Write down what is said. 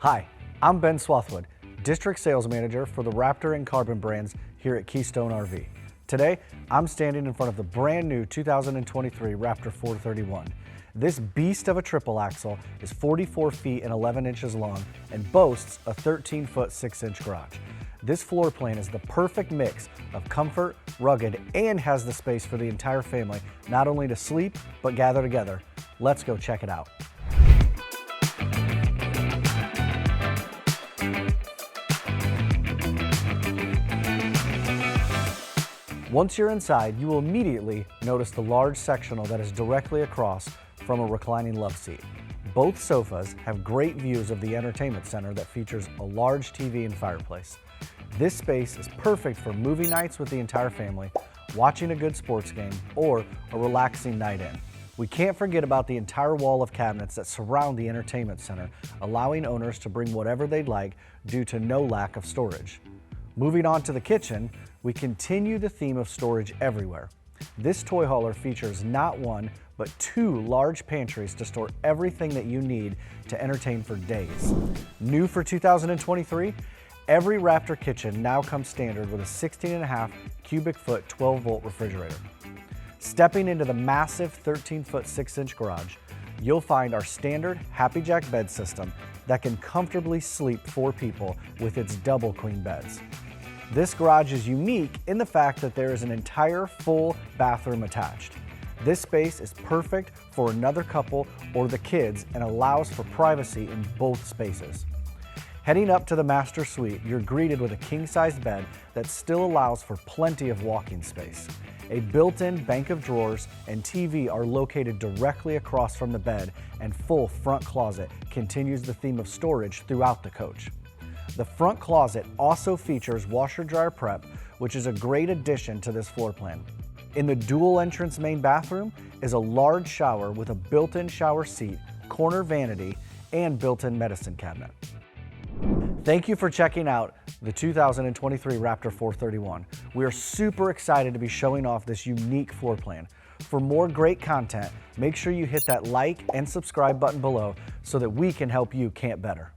Hi, I'm Ben Swathwood, District Sales Manager for the Raptor and Carbon brands here at Keystone RV. Today, I'm standing in front of the brand new 2023 Raptor 431. This beast of a triple axle is 44 feet and 11 inches long and boasts a 13-foot 6-inch garage. This floor plan is the perfect mix of comfort, rugged, and has the space for the entire family, not only to sleep, but gather together. Let's go check it out. Once you're inside, you will immediately notice the large sectional that is directly across from a reclining love seat. Both sofas have great views of the entertainment center that features a large TV and fireplace. This space is perfect for movie nights with the entire family, watching a good sports game, or a relaxing night in. We can't forget about the entire wall of cabinets that surround the entertainment center, allowing owners to bring whatever they'd like due to no lack of storage. Moving on to the kitchen, we continue the theme of storage everywhere. This toy hauler features not one, but two large pantries to store everything that you need to entertain for days. New for 2023, every Raptor kitchen now comes standard with a 16.5 cubic foot 12-volt refrigerator. Stepping into the massive 13-foot 6-inch garage, you'll find our standard Happy Jack bed system that can comfortably sleep 4 people with its double queen beds. This garage is unique in the fact that there is an entire full bathroom attached. This space is perfect for another couple or the kids and allows for privacy in both spaces. Heading up to the master suite, you're greeted with a king-sized bed that still allows for plenty of walking space. A built-in bank of drawers and TV are located directly across from the bed, and full front closet continues the theme of storage throughout the coach. The front closet also features washer-dryer prep, which is a great addition to this floor plan. In the dual entrance main bathroom is a large shower with a built-in shower seat, corner vanity, and built-in medicine cabinet. Thank you for checking out the 2023 Raptor 431. We are super excited to be showing off this unique floor plan. For more great content, make sure you hit that like and subscribe button below so that we can help you camp better.